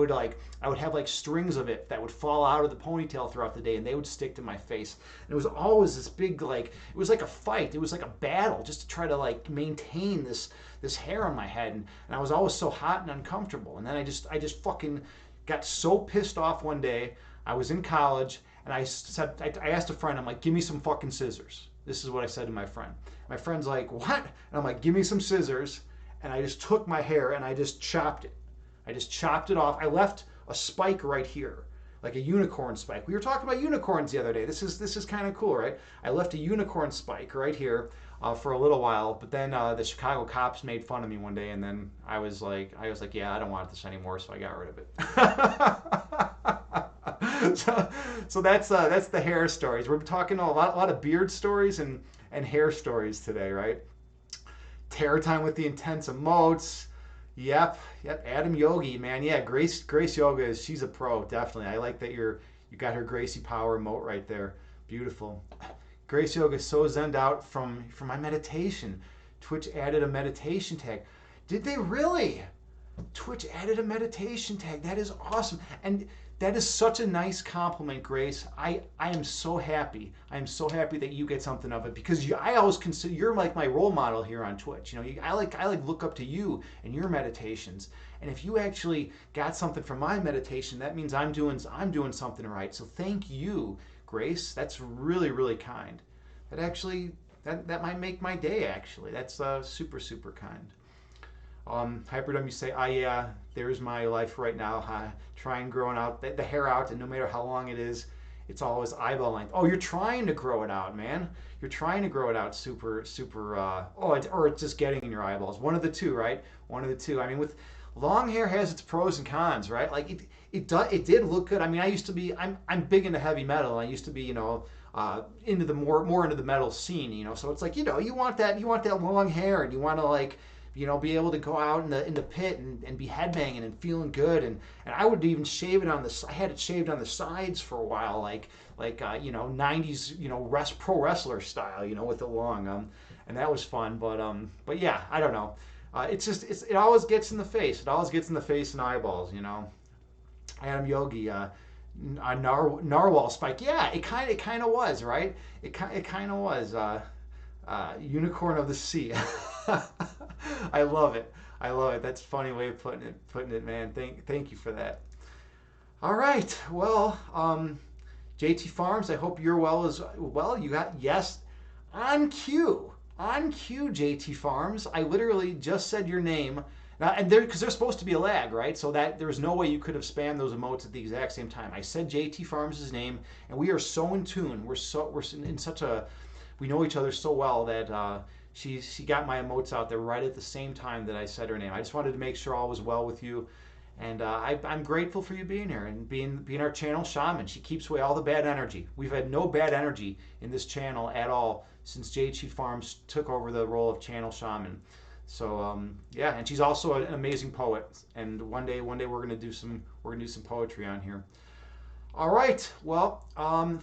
would have like strings of it that would fall out of the ponytail throughout the day, and they would stick to my face. And it was always this big, like, it was like a fight, it was like a battle just to try to like maintain this hair on my head, and I was always so hot and uncomfortable. And then I just fucking got so pissed off one day. I was in college, and I asked a friend, I'm like, give me some fucking scissors. This is what I said to my friend. My friend's like, what? And I'm like, give me some scissors. And I just took my hair and I just chopped it. I just chopped it off. I left a spike right here, like a unicorn spike. We were talking about unicorns the other day. This is kind of cool, right? I left a unicorn spike right here for a little while, but then the Chicago cops made fun of me one day, and then I was like, yeah, I don't want this anymore, so I got rid of it. So that's the hair stories. We're talking a lot of beard stories and hair stories today, right? Terror Time with the intense emotes. Yep. Adam Yogi, man. Yeah, Grace Yoga she's a pro, definitely. I like that you got her Gracie Power emote right there. Beautiful. Grace Yoga so zened out from my meditation. Twitch added a meditation tag. Did they really? Twitch added a meditation tag. That is awesome. And that is such a nice compliment, Grace. I am so happy. I am so happy that you get something of it because I always consider you're like my role model here on Twitch. You know, I like look up to you and your meditations. And if you actually got something from my meditation, that means I'm doing something right. So thank you, Grace. That's really really kind. That actually that might make my day. Actually, that's super super kind. Hyperdome, you say, yeah, there's my life right now. Trying growing out the hair out, and no matter how long it is, it's always eyeball length. Oh, you're trying to grow it out, man. You're trying to grow it out super, super. Or it's just getting in your eyeballs. One of the two, right? One of the two. I mean, with long hair has its pros and cons, right? Like it did look good. I mean, I used to be. I'm big into heavy metal. I used to be, into the more into the metal scene, So it's like, you want that long hair, and you want to like be able to go out in the pit and be headbanging and feeling good. And I would even shave it I had it shaved on the sides for a while, like 90s, pro wrestler style, with the long, and that was fun. But yeah, I don't know. It always gets in the face. It always gets in the face and eyeballs. Adam Yogi, narwhal spike. Yeah, it kind of was, right? It kind of was. Unicorn of the sea. I love it. I love it. That's a funny way of putting it, man. Thank you for that. All right. Well, JT Farms, I hope you're well as well. You got yes on cue. On cue, JT Farms. I literally just said your name. Now, and because there's supposed to be a lag, right? So that there's no way you could have spammed those emotes at the exact same time. I said JT Farms' name, and we are so in tune. We're in such a we know each other so well that she got my emotes out there right at the same time that I said her name. I just wanted to make sure all was well with you, and I'm grateful for you being here and being our channel shaman. She keeps away all the bad energy. We've had no bad energy in this channel at all since JT Farms took over the role of channel shaman. So yeah, and she's also an amazing poet. And one day we're gonna do some poetry on here. All right. Well,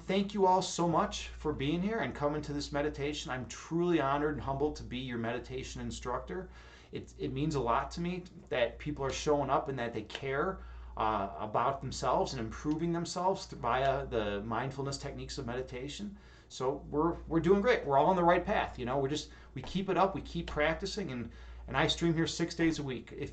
thank you all so much for being here and coming to this meditation. I'm truly honored and humbled to be your meditation instructor. It means a lot to me that people are showing up and that they care about themselves and improving themselves via the mindfulness techniques of meditation. So we're doing great. We're all on the right path. We keep it up. We keep practicing, and I stream here 6 days a week.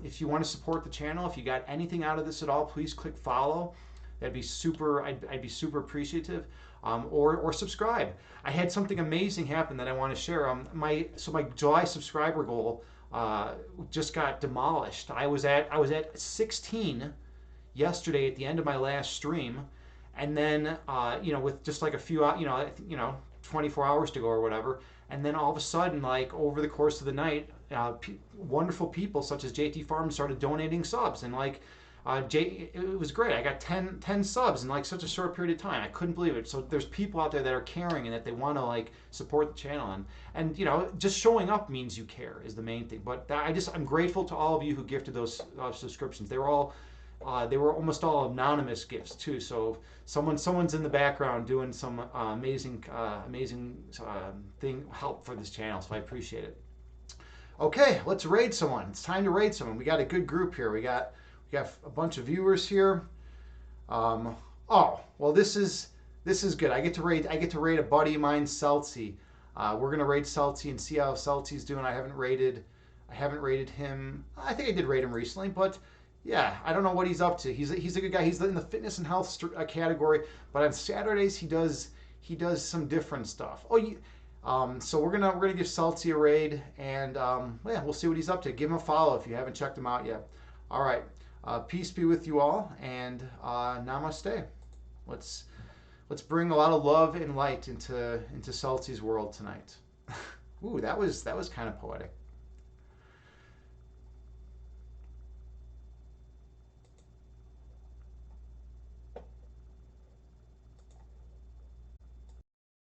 If you want to support the channel, if you got anything out of this at all, please click follow. That'd be super. I'd be super appreciative. Or subscribe. I had something amazing happen that I want to share. My July subscriber goal just got demolished. I was at 16 yesterday at the end of my last stream, and then with just like a few 24 hours to go or whatever, and then all of a sudden, like over the course of the night, wonderful people such as JT Farm started donating subs, and like. It was great. I got 10 subs in like such a short period of time. I couldn't believe it. So there's people out there that are caring and that they want to like support the channel, and just showing up means you care is the main thing. But I'm grateful to all of you who gifted those subscriptions. They were almost all anonymous gifts too. So someone's in the background doing some amazing help for this channel. So I appreciate it. Okay, let's raid someone. It's time to raid someone. We got a good group here. We got a bunch of viewers here. Oh, well, this is good. I get to raid a buddy of mine, Celtsy. We're gonna raid Celtsy and see how Celtsy's doing. I haven't raided him. I think I did raid him recently, but yeah, I don't know what he's up to. He's a good guy. He's in the fitness and health category, but on Saturdays he does some different stuff. So we're gonna give Celtsy a raid, and yeah, we'll see what he's up to. Give him a follow if you haven't checked him out yet. All right. Peace be with you all, and namaste. Let's bring a lot of love and light into Celtsy's world tonight. Ooh, that was kind of poetic.